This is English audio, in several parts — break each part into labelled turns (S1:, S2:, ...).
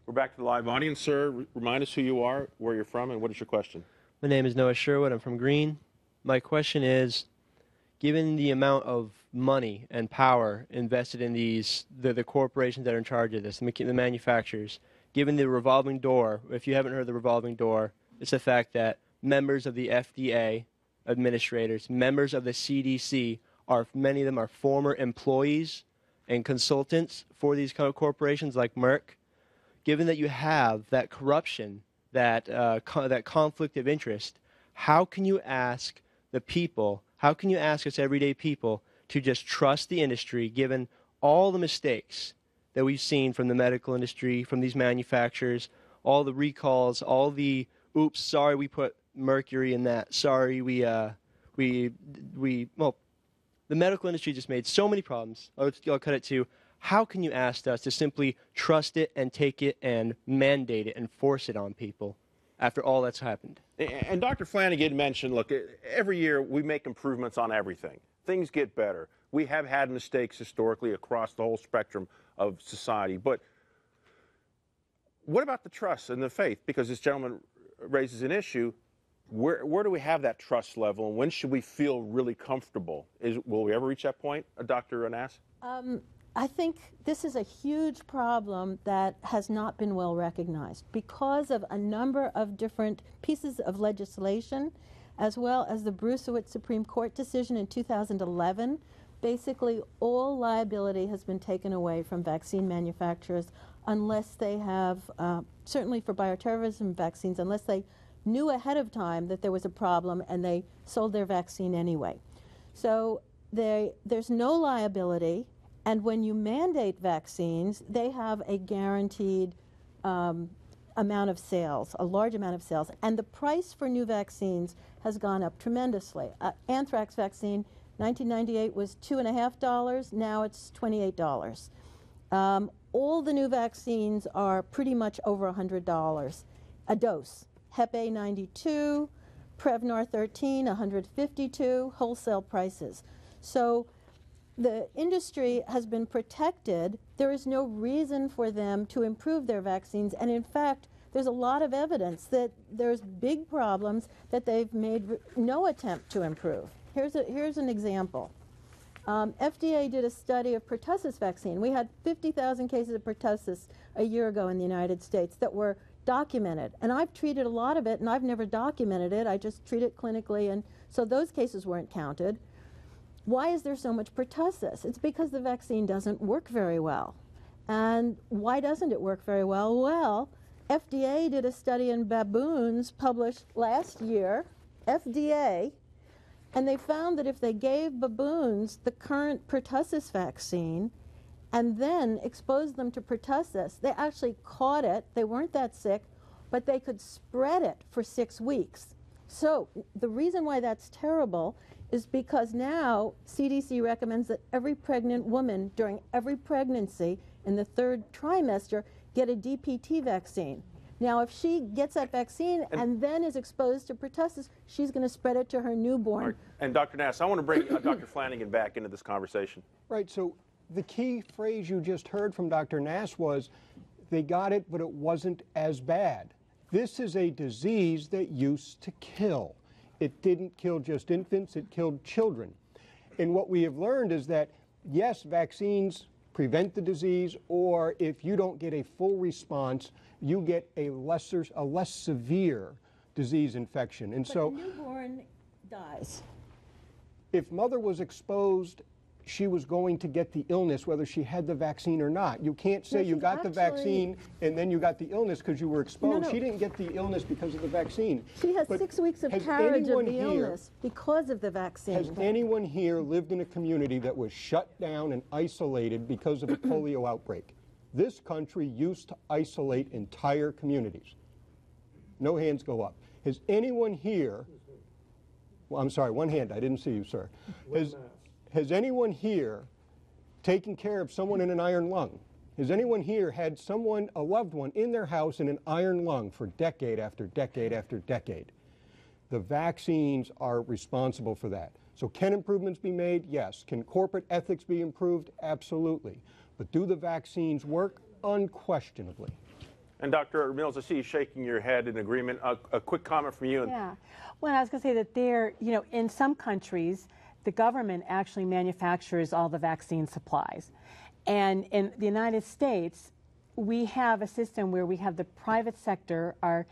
S1: We're back to the live audience, sir. Remind us who you are, where you're from, and what is your question?
S2: My name is Noah Sherwood. I'm from Greene. My question is, given the amount of money and power invested in the corporations that are in charge of this, the manufacturers, given the revolving door, if you haven't heard the revolving door, it's the fact that members of the FDA, administrators, members of the CDC, many of them are former employees and consultants for these kind of corporations like Merck. Given that you have that corruption, that conflict of interest, how can you ask the people, how can you ask us everyday people to just trust the industry given all the mistakes that we've seen from the medical industry, from these manufacturers, all the recalls, all the, oops, sorry we put mercury in that, sorry well, the medical industry just made so many problems. I'll cut it to, how can you ask us to simply trust it and take it and mandate it and force it on people after all that's happened?
S1: And Dr. Flanagan mentioned, look, every year we make improvements on everything. Things get better. We have had mistakes historically across the whole spectrum of society. But what about the trust and the faith? Because this gentleman raises an issue. Where do we have that trust level, and when should we feel really comfortable? Will we ever reach that point, Dr. Nass?
S3: I think this is a huge problem that has not been well recognized because of a number of different pieces of legislation, as well as the Brucewitz Supreme Court decision in 2011. Basically, all liability has been taken away from vaccine manufacturers unless they have, certainly for bioterrorism vaccines, unless they knew ahead of time that there was a problem and they sold their vaccine anyway. So there's no liability. And when you mandate vaccines, they have a guaranteed amount of sales, a large amount of sales. And the price for new vaccines has gone up tremendously. Anthrax vaccine, 1998 was $2.50. Now it's $28. All the new vaccines are pretty much over $100 a dose. Hep A 92, Prevnar 13, 152, wholesale prices. So the industry has been protected. There is no reason for them to improve their vaccines. And in fact, there's a lot of evidence that there's big problems that they've made no attempt to improve. Here's an example. FDA did a study of Pertussis vaccine. We had 50,000 cases of Pertussis a year ago in the United States that were documented. And I've treated a lot of it, and I've never documented it. I just treat it clinically, and so those cases weren't counted. Why is there so much pertussis? It's because the vaccine doesn't work very well. And why doesn't it work very well? Well, FDA did a study in baboons published last year, FDA, and they found that if they gave baboons the current pertussis vaccine and then exposed them to pertussis, they actually caught it. They weren't that sick, but they could spread it for 6 weeks. So the reason why that's terrible is because now CDC recommends that every pregnant woman during every pregnancy in the 3rd trimester get a DPT vaccine. Now, if she gets that vaccine and then is exposed to pertussis, she's going to spread it to her newborn.
S1: Right. And Dr. Nass, I want to bring Dr. Flanagan back into this conversation.
S4: Right. So the key phrase you just heard from Dr. Nass was, they got it, but it wasn't as bad. This is a disease that used to kill. It didn't kill just infants, it killed children. And what we have learned is that, yes, vaccines prevent the disease, or if you don't get a full response, you get a less severe disease infection. And
S3: so the newborn dies.
S4: If mother was exposed, she was going to get the illness whether she had the vaccine or not. You can't say you got the vaccine and then you got the illness because you were exposed. No. She didn't get the illness because of the vaccine.
S3: She has 6 weeks of carriage of the illness because of the vaccine.
S4: Has anyone here lived in a community that was shut down and isolated because of a polio outbreak? This country used to isolate entire communities. No hands go up. Has anyone here, well, I'm sorry, one hand, I didn't see you, sir. Has anyone here taken care of someone in an iron lung? Has anyone here had someone, a loved one, in their house in an iron lung for decade after decade after decade? The vaccines are responsible for that. So can improvements be made? Yes. Can corporate ethics be improved? Absolutely. But do the vaccines work? Unquestionably.
S1: And Dr. Mills, I see you shaking your head in agreement. A quick comment from you.
S5: Yeah. Well, I was going to say that in some countries, the government actually manufactures all the vaccine supplies. And in the United States, we have a system where we have the private sector, our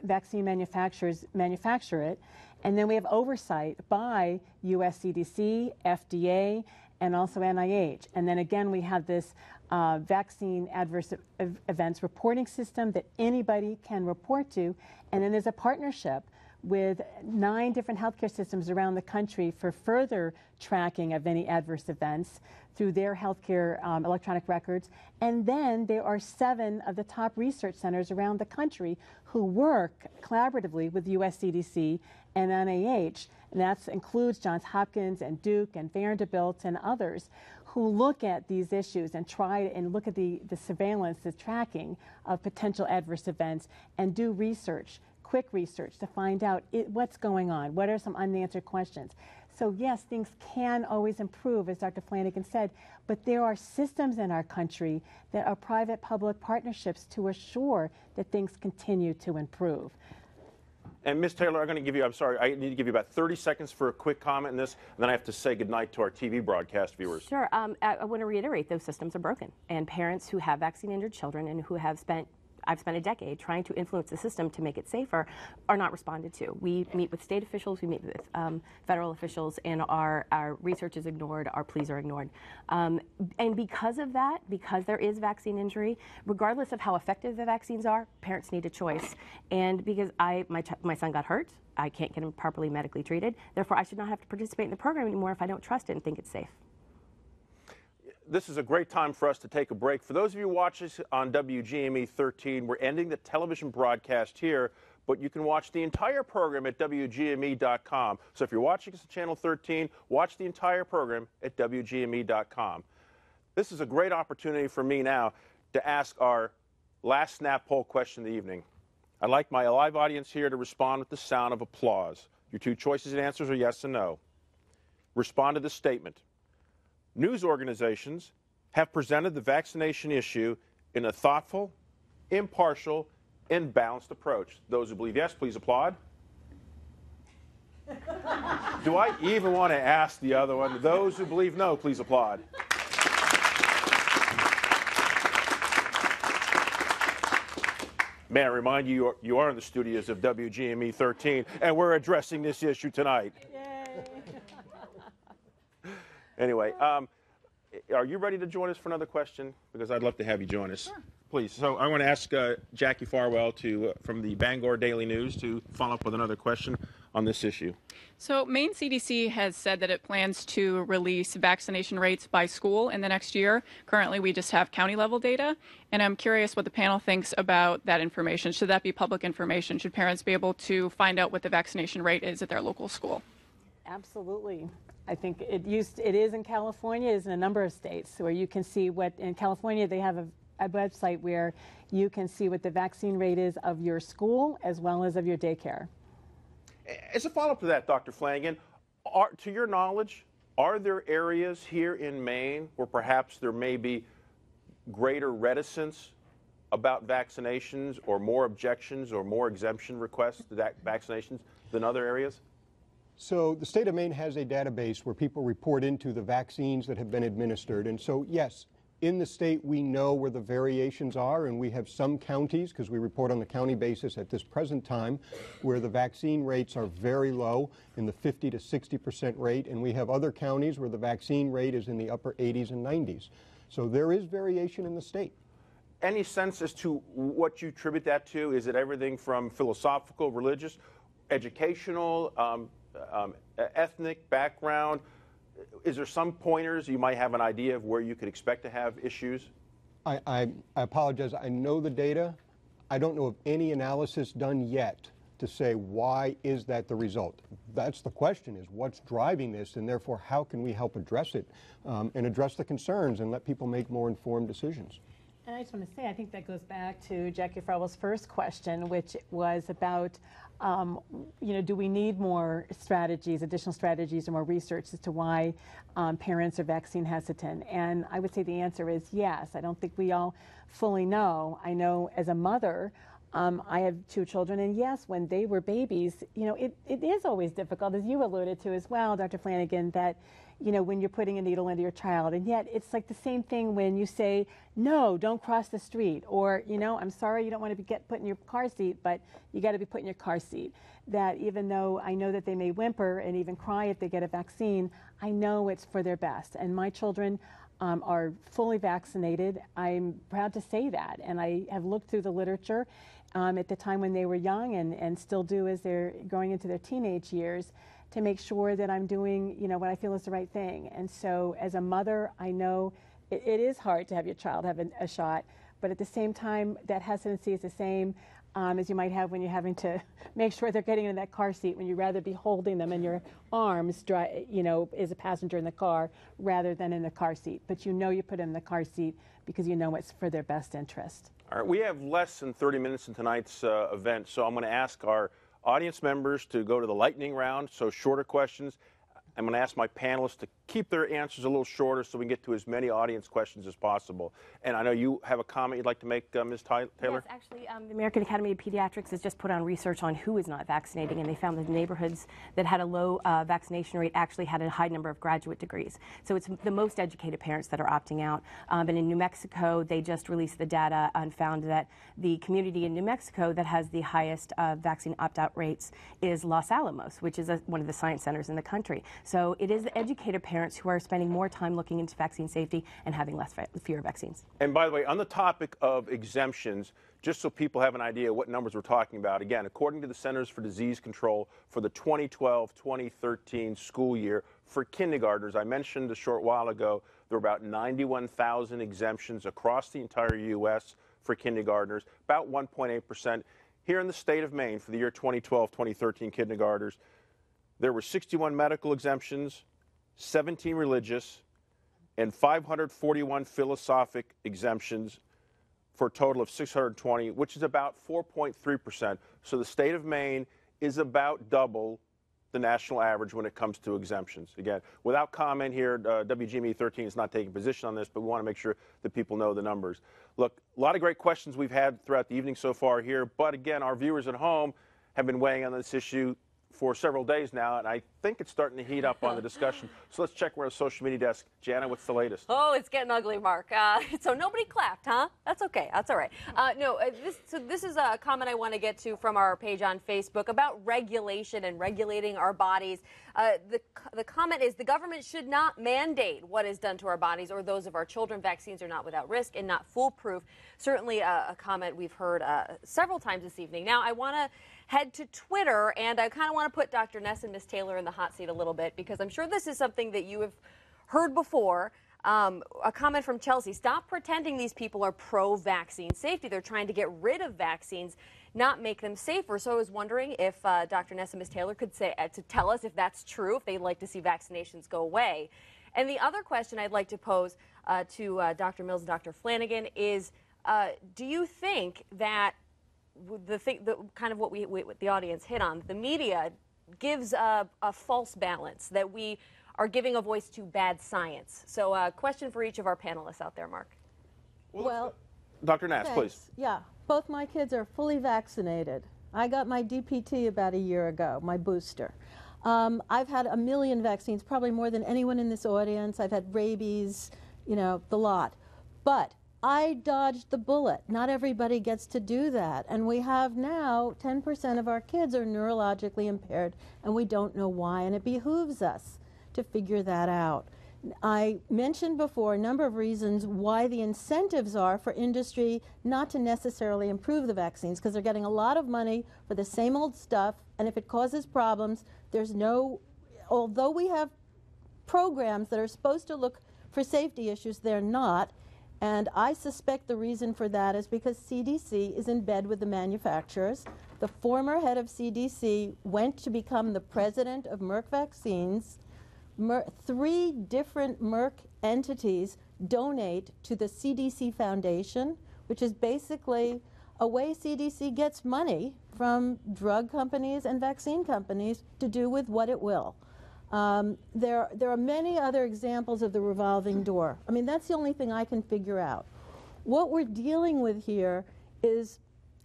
S5: vaccine manufacturers manufacture it, and then we have oversight by US CDC, FDA, and also NIH. And then again, we have this vaccine adverse events reporting system that anybody can report to. And then there's a partnership with 9 different healthcare systems around the country for further tracking of any adverse events through their healthcare electronic records. And then there are 7 of the top research centers around the country who work collaboratively with US CDC and NIH. And that includes Johns Hopkins and Duke and Vanderbilt and others who look at these issues and try and look at the surveillance, the tracking of potential adverse events, and do research, quick research, to find out what's going on, what are some unanswered questions. So yes, things can always improve, as Dr. Flanagan said, but there are systems in our country that are private-public partnerships to assure that things continue to improve.
S1: And Ms. Taylor, I need to give you about 30 seconds for a quick comment on this, and then I have to say goodnight to our TV broadcast viewers.
S6: Sure. I want to reiterate, those systems are broken. And parents who have vaccine-injured children and who have I've spent a decade trying to influence the system to make it safer, are not responded to. We meet with state officials, we meet with federal officials, and our research is ignored, our pleas are ignored. And because of that, because there is vaccine injury, regardless of how effective the vaccines are, parents need a choice. And because my son got hurt, I can't get him properly medically treated, therefore I should not have to participate in the program anymore if I don't trust it and think it's safe.
S1: This is a great time for us to take a break. For those of you watching us on WGME 13, we're ending the television broadcast here, but you can watch the entire program at WGME.com. So if you're watching us on Channel 13, watch the entire program at WGME.com. This is a great opportunity for me now to ask our last snap poll question of the evening. I'd like my live audience here to respond with the sound of applause. Your 2 choices and answers are yes and no. Respond to this statement. News organizations have presented the vaccination issue in a thoughtful, impartial, and balanced approach. Those who believe yes, please applaud. Do I even want to ask the other one? Those who believe no, please applaud. May I remind you, you are in the studios of WGME 13, and we're addressing this issue tonight. Anyway, are you ready to join us for another question? Because I'd love to have you join us. Sure. Please. So I want to ask Jackie Farwell from the Bangor Daily News to follow up with another question on this issue.
S7: So Maine CDC has said that it plans to release vaccination rates by school in the next year. Currently, we just have county level data, and I'm curious what the panel thinks about that information. Should that be public information? Should parents be able to find out what the vaccination rate is at their local school?
S5: Absolutely. I think it is in California, it is in a number of states where you can see in California they have a website where you can see what the vaccine rate is of your school as well as of your daycare.
S1: As a follow-up to that, Dr. Flanagan, to your knowledge, are there areas here in Maine where perhaps there may be greater reticence about vaccinations or more objections or more exemption requests to vaccinations than other areas?
S4: So the state of Maine has a database where people report into the vaccines that have been administered. And so, yes, in the state we know where the variations are, and we have some counties, because we report on the county basis at this present time, where the vaccine rates are very low, in the 50 to 60% rate, and we have other counties where the vaccine rate is in the upper 80s and 90s. So there is variation in the state.
S1: Any sense as to what you attribute that to? Is it everything from philosophical, religious, educational, ethnic background? Is there some pointers you might have an idea of where you could expect to have issues?
S4: I apologize. I know the data. I don't know of any analysis done yet to say why is that the result. That's the question, is what's driving this, and therefore how can we help address it and address the concerns and let people make more informed decisions.
S5: And I just want to say, I think that goes back to Jackie Frowell's first question, which was about, do we need more strategies, additional strategies, or more research as to why parents are vaccine hesitant? And I would say the answer is yes. I don't think we all fully know. I know as a mother, I have 2 children, and yes, when they were babies, it is always difficult, as you alluded to as well, Dr. Flanagan, that when you're putting a needle into your child. And yet it's like the same thing when you say, no, don't cross the street. Or, I'm sorry you don't want to get put in your car seat, but you got to be put in your car seat. That even though I know that they may whimper and even cry if they get a vaccine, I know it's for their best. And my children are fully vaccinated. I'm proud to say that. And I have looked through the literature at the time when they were young and still do as they're going into their teenage years, to make sure that I'm doing, what I feel is the right thing. And so as a mother, I know it is hard to have your child have a shot, but at the same time, that hesitancy is the same as you might have when you're having to make sure they're getting in that car seat, when you'd rather be holding them in your arms, as a passenger in the car, rather than in the car seat. But you put them in the car seat because you know it's for their best interest.
S1: All right, we have less than 30 minutes in tonight's event, so I'm going to ask our audience members to go to the lightning round, so shorter questions. I'm going to ask my panelists to keep their answers a little shorter so we can get to as many audience questions as possible. And I know you have a comment you'd like to make, Ms. Taylor?
S6: Yes, actually, the American Academy of Pediatrics has just put on research on who is not vaccinating, and they found that the neighborhoods that had a low vaccination rate actually had a high number of graduate degrees. So it's the most educated parents that are opting out. And in New Mexico, they just released the data and found that the community in New Mexico that has the highest vaccine opt-out rates is Los Alamos, which is one of the science centers in the country. So it is the educated parents who are spending more time looking into vaccine safety and having fewer vaccines.
S1: And by the way, on the topic of exemptions, just so people have an idea what numbers we're talking about, again, according to the Centers for Disease Control, for the 2012-2013 school year for kindergartners, I mentioned a short while ago, there were about 91,000 exemptions across the entire U.S. for kindergartners, about 1.8%. Here in the state of Maine, for the year 2012-2013 kindergartners, there were 61 medical exemptions, 17 religious, and 541 philosophic exemptions for a total of 620, which is about 4.3%. So the state of Maine is about double the national average when it comes to exemptions. Again, without comment here, WGME 13 is not taking position on this, but we want to make sure that people know the numbers. Look, a lot of great questions we've had throughout the evening so far here, but again, our viewers at home have been weighing on this issue for several days now, and I think it's starting to heat up on the discussion. So let's check our social media desk. Jana, what's the latest?
S8: Oh, it's getting ugly, Mark. So nobody clapped, huh? That's okay. That's all right. This is a comment I want to get to from our page on Facebook about regulation and regulating our bodies. The comment is the government should not mandate what is done to our bodies or those of our children. Vaccines are not without risk and not foolproof. Certainly a comment we've heard several times this evening. Now, I want to head to Twitter, and I kind of want to put Dr. Ness and Ms. Taylor in the hot seat a little bit, because I'm sure this is something that you have heard before. A comment from Chelsea: stop pretending these people are pro-vaccine safety. They're trying to get rid of vaccines, not make them safer. So I was wondering if Dr. Ness and Ms. Taylor could say to tell us if that's true, if they'd like to see vaccinations go away. And the other question I'd like to pose to Dr. Mills and Dr. Flanagan is, do you think that kind of what the audience hit on, the media gives a false balance, that we are giving a voice to bad science? So a question for each of our panelists out there, Mark.
S3: Well,
S1: Dr. Nass, please.
S3: Yeah, both my kids are fully vaccinated. I got my DPT about a year ago, my booster. I've had a million vaccines, probably more than anyone in this audience. I've had rabies, the lot. But I dodged the bullet. Not everybody gets to do that. And we have now 10% of our kids are neurologically impaired, and we don't know why. And it behooves us to figure that out. I mentioned before a number of reasons why the incentives are for industry not to necessarily improve the vaccines, because they're getting a lot of money for the same old stuff, and if it causes problems, although we have programs that are supposed to look for safety issues, they're not. And I suspect the reason for that is because CDC is in bed with the manufacturers. The former head of CDC went to become the president of Merck Vaccines. 3 different Merck entities donate to the CDC Foundation, which is basically a way CDC gets money from drug companies and vaccine companies to do with what it will. There are many other examples of the revolving door. I mean, that's the only thing I can figure out. What we're dealing with here is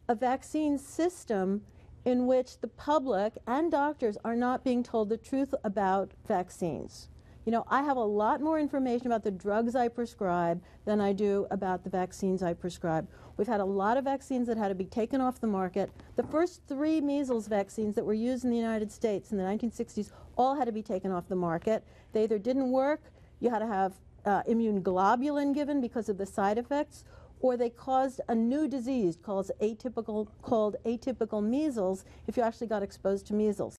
S3: a vaccine system in which the public and doctors are not being told the truth about vaccines. You know, I have a lot more information about the drugs I prescribe than I do about the vaccines I prescribe. We've had a lot of vaccines that had to be taken off the market. The first 3 measles vaccines that were used in the United States in the 1960s all had to be taken off the market. They either didn't work, you had to have immune globulin given because of the side effects, or they caused a new disease called atypical measles if you actually got exposed to measles.